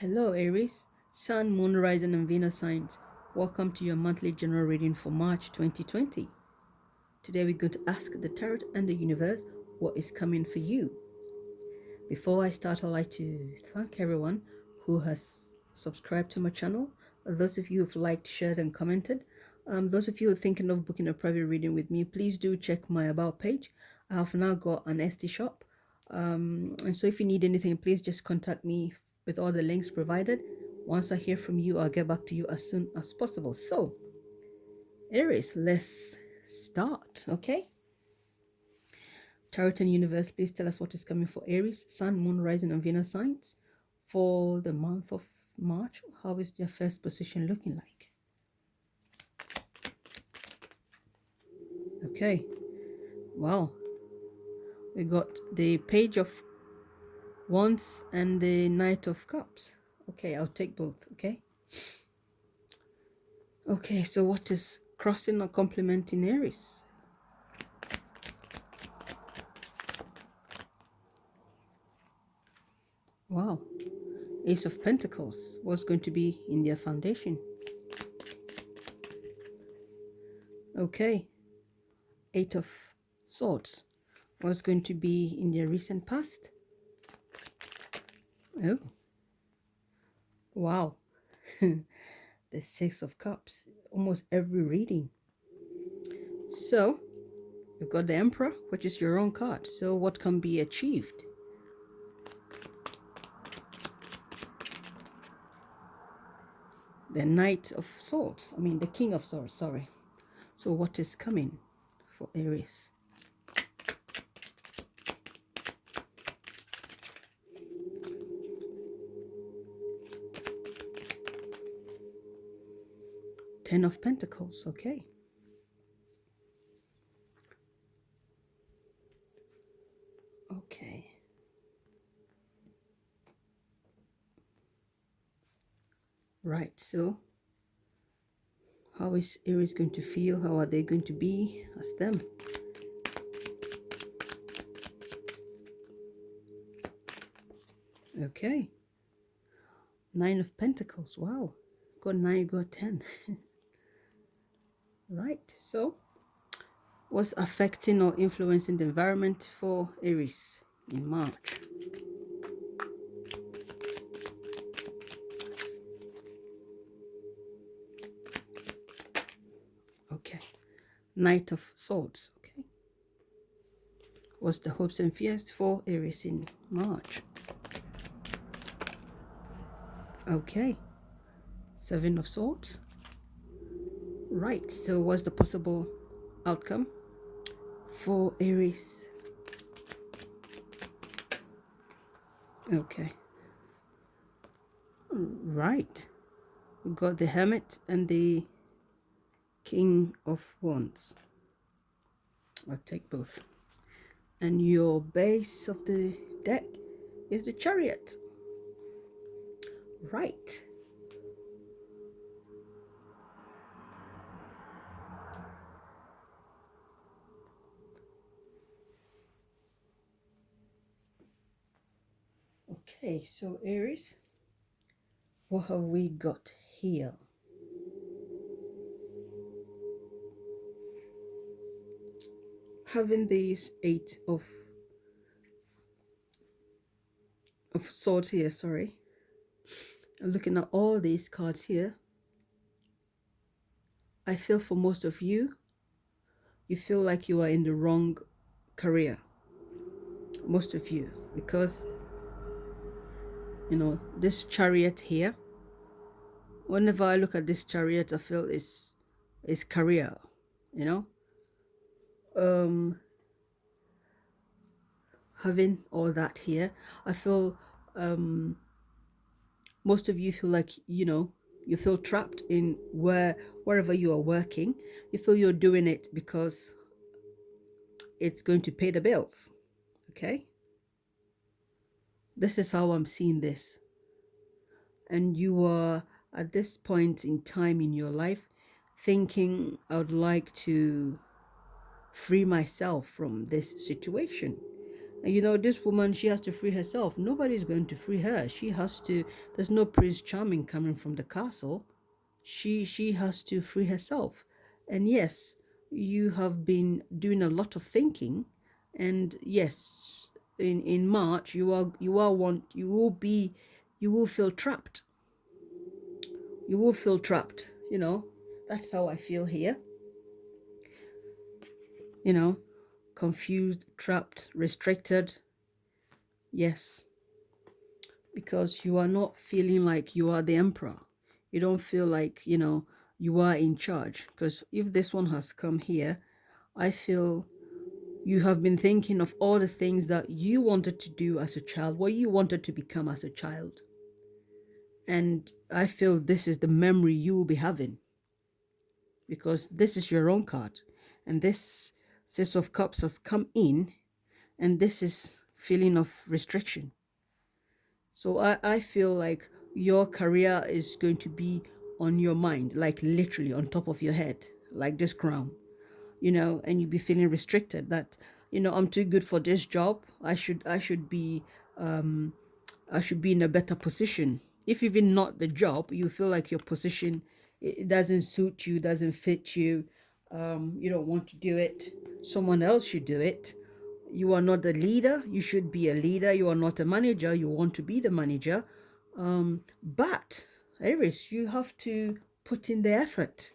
Hello, Aries, Sun, Moon, Rising, and Venus signs. Welcome to your monthly general reading for March 2020. Today, we're going to ask the Tarot and the universe what is coming for you. Before I start, I'd like to thank everyone who has subscribed to my channel. Those of you who've liked, shared, and commented. Those of you who are thinking of booking a private reading with me, please do check my About page. I have now got an Etsy shop. And so if you need anything, please just contact me with all the links provided. Once I hear from you, I'll get back to you as soon as possible. So, Aries, let's start, okay? Tarot and universe, please tell us what is coming for Aries, Sun, Moon, Rising, and Venus signs for the month of March. How is their first position looking like? Okay, wow, we got the Page of Wands and the Knight of Cups. Okay, I'll take both, okay? Okay, so what is crossing or complementing Aries? Wow, Ace of Pentacles was going to be in their foundation. Okay, Eight of Swords was going to be in their recent past. Oh, wow. The Six of Cups, almost every reading. So, you've got the Emperor, which is your own card. So, what can be achieved? The Knight of Swords, the King of Swords, sorry. So, what is coming for Aries? Ten of Pentacles, okay. Okay. Right, so how is Aries going to feel? How are they going to be as them? Okay. Nine of Pentacles, wow. Got 9, got 10. Right, so what's affecting or influencing the environment for Aries in March? Okay. Knight of Swords, okay. What's the hopes and fears for Aries in March? Okay. Seven of Swords. Right, so what's the possible outcome for Aries? Okay. Right. We got the Hermit and the King of Wands. I'll take both. And your base of the deck is the Chariot. Right. Okay, so Aries, what have we got here? Having these Eight of Swords here, sorry, and looking at all these cards here, I feel for most of you, you feel like you are in the wrong career. Most of you, because this Chariot here, whenever I look at this Chariot, I feel it's career, having all that here, I feel most of you feel like you feel trapped in wherever you are working. You feel you're doing it because it's going to pay the bills. Okay, this is how I'm seeing this. And you are at this point in time in your life thinking, I would like to free myself from this situation. And this woman, she has to free herself. Nobody's going to free her. She has to, there's no Prince Charming coming from the castle. She has to free herself. And yes, you have been doing a lot of thinking. And yes, in March, you will feel trapped. You will feel trapped, That's how I feel here. You know, confused, trapped, restricted. Yes, because you are not feeling like you are the emperor. You don't feel like, you are in charge. Because if this one has come here, I feel you have been thinking of all the things that you wanted to do as a child, what you wanted to become as a child. And I feel this is the memory you will be having, because this is your own card. And this Six of Cups has come in, and this is feeling of restriction. So I feel like your career is going to be on your mind, like literally on top of your head, like this crown, and you'll be feeling restricted that, I'm too good for this job. I should be in a better position. If even not the job, you feel like your position, it doesn't suit you, doesn't fit you. You don't want to do it. Someone else should do it. You are not the leader. You should be a leader. You are not a manager. You want to be the manager. But Aries, you have to put in the effort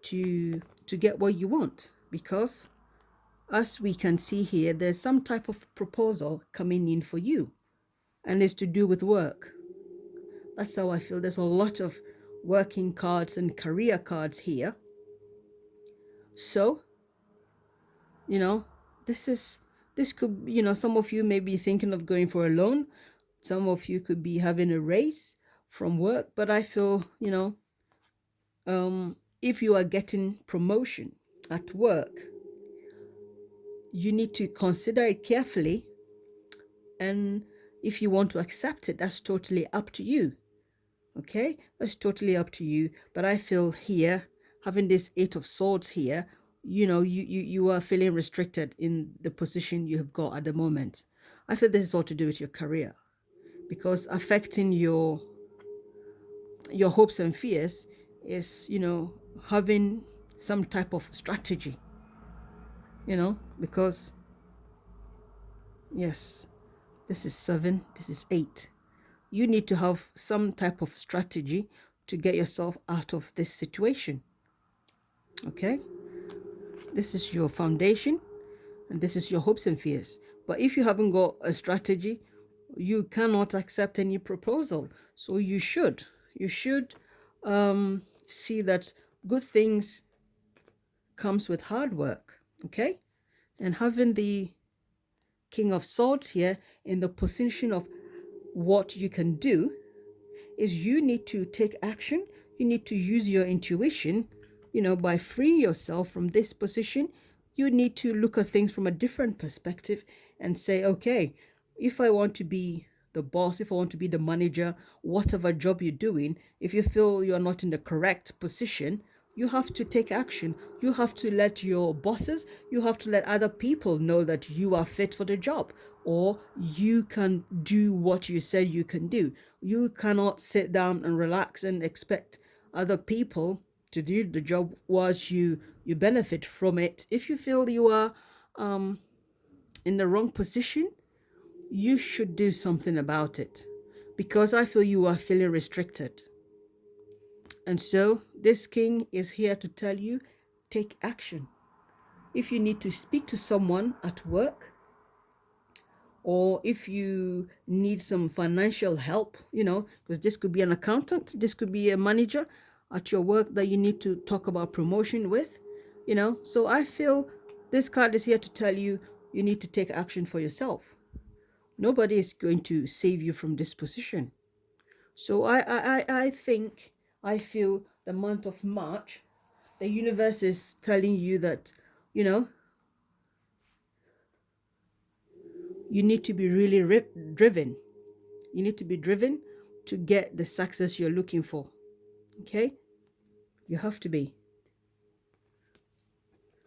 to get what you want, because as we can see here, there's some type of proposal coming in for you, and it's to do with work. That's how I feel. There's a lot of working cards and career cards here. So, you know, this is this could, some of you may be thinking of going for a loan. Some of you could be having a raise from work, but I feel, if you are getting promotion at work, you need to consider it carefully. And if you want to accept it, that's totally up to you. Okay, that's totally up to you. But I feel here, having this Eight of Swords here, you are feeling restricted in the position you have got at the moment. I feel this is all to do with your career, because affecting your hopes and fears is, having some type of strategy, because yes, this is 7, this is 8. You need to have some type of strategy to get yourself out of this situation. Okay, this is your foundation, and this is your hopes and fears. But if you haven't got a strategy, you cannot accept any proposal. So you should see that good things comes with hard work. Okay, and having the King of Swords here in the position of what you can do is you need to take action. You need to use your intuition, by freeing yourself from this position. You need to look at things from a different perspective and say, okay, if I want to be the boss, if I want to be the manager, whatever job you're doing, if you feel you're not in the correct position, you have to take action. You have to let your bosses, you have to let other people know that you are fit for the job, or you can do what you said you can do. You cannot sit down and relax and expect other people to do the job whilst you benefit from it. If you feel you are in the wrong position, you should do something about it, because I feel you are feeling restricted. And so this king is here to tell you, take action. If you need to speak to someone at work, or if you need some financial help, because this could be an accountant, this could be a manager at your work that you need to talk about promotion with, So I feel this card is here to tell you, you need to take action for yourself. Nobody is going to save you from this position. So I think, I feel the month of March, the universe is telling you that, you need to be really driven. You need to be driven to get the success you're looking for. Okay? You have to be.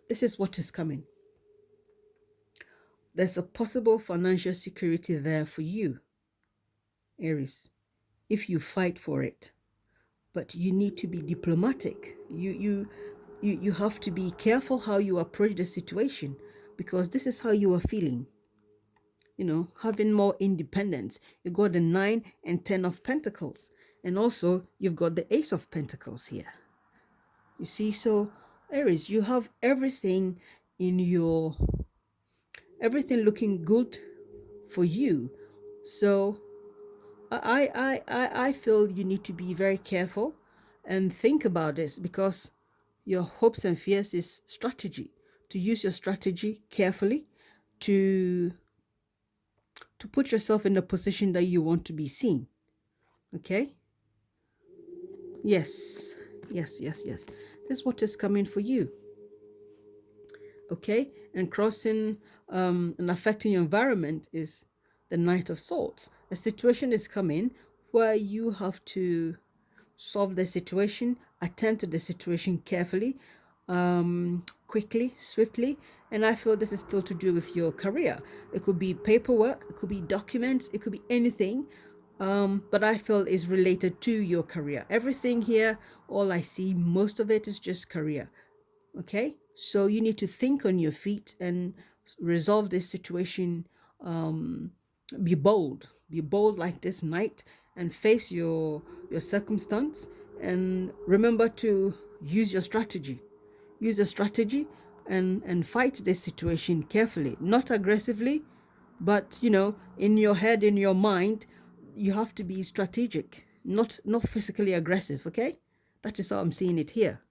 This is what is coming. there's a possible financial security there for you, Aries, if you fight for it. But you need to be diplomatic. You have to be careful how you approach the situation, because this is how you are feeling. Having more independence. You got the 9 and 10 of Pentacles, and also you've got the Ace of Pentacles here. You see, so Aries, you have everything in your everything looking good for you. So I feel you need to be very careful and think about this, because your hopes and fears is strategy. To use your strategy carefully to put yourself in the position that you want to be seen. Okay? Yes. Yes, yes, yes. This is what is coming for you. Okay? And crossing and affecting your environment is the Knight of Swords. A situation is coming where you have to solve the situation, attend to the situation carefully, quickly, swiftly. And I feel this is still to do with your career. It could be paperwork, it could be documents, it could be anything. But I feel is related to your career. Everything here, all I see, most of it is just career. Okay, so you need to think on your feet and resolve this situation. Be bold like this knight, and face your circumstance, and remember to use your strategy. Use a strategy and fight this situation carefully, not aggressively, but in your head, in your mind, you have to be strategic, not physically aggressive. Okay, that is how I'm seeing it here.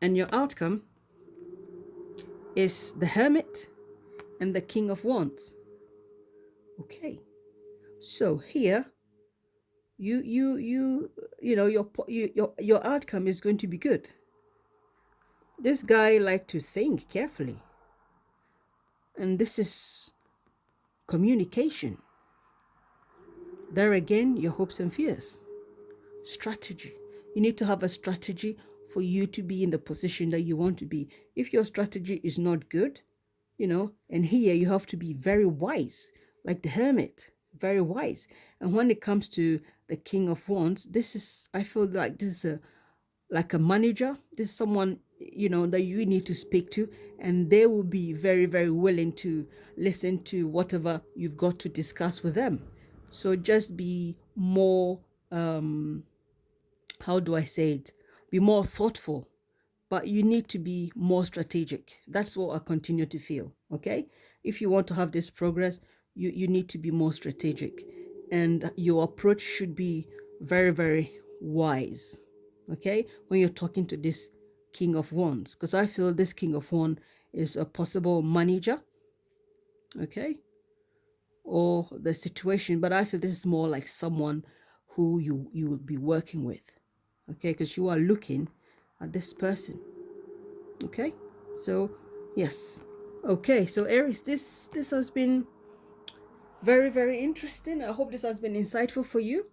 And your outcome is the Hermit and the King of Wands. Okay, so here your outcome is going to be good. This guy like to think carefully, and this is communication. There again, your hopes and fears. Strategy. You need to have a strategy for you to be in the position that you want to be. If your strategy is not good, and here you have to be very wise, like the Hermit, very wise. And when it comes to the King of Wands, I feel like this is like a manager. This is someone, that you need to speak to, and they will be very, very willing to listen to whatever you've got to discuss with them. So just be more, how do I say it? Be more thoughtful, but you need to be more strategic. That's what I continue to feel. Okay, if you want to have this progress, you need to be more strategic, and your approach should be very, very wise. Okay, when you're talking to this King of Wands, because I feel this King of Wands is a possible manager. Okay, or the situation, but I feel this is more like someone who you will be working with. Okay, because you are looking at this person. Okay, so yes. Okay, so Aries, this has been very, very interesting. I hope this has been insightful for you,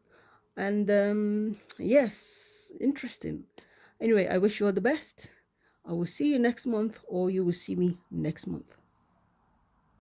and yes, interesting. Anyway, I wish you all the best. I will see you next month, or you will see me next month.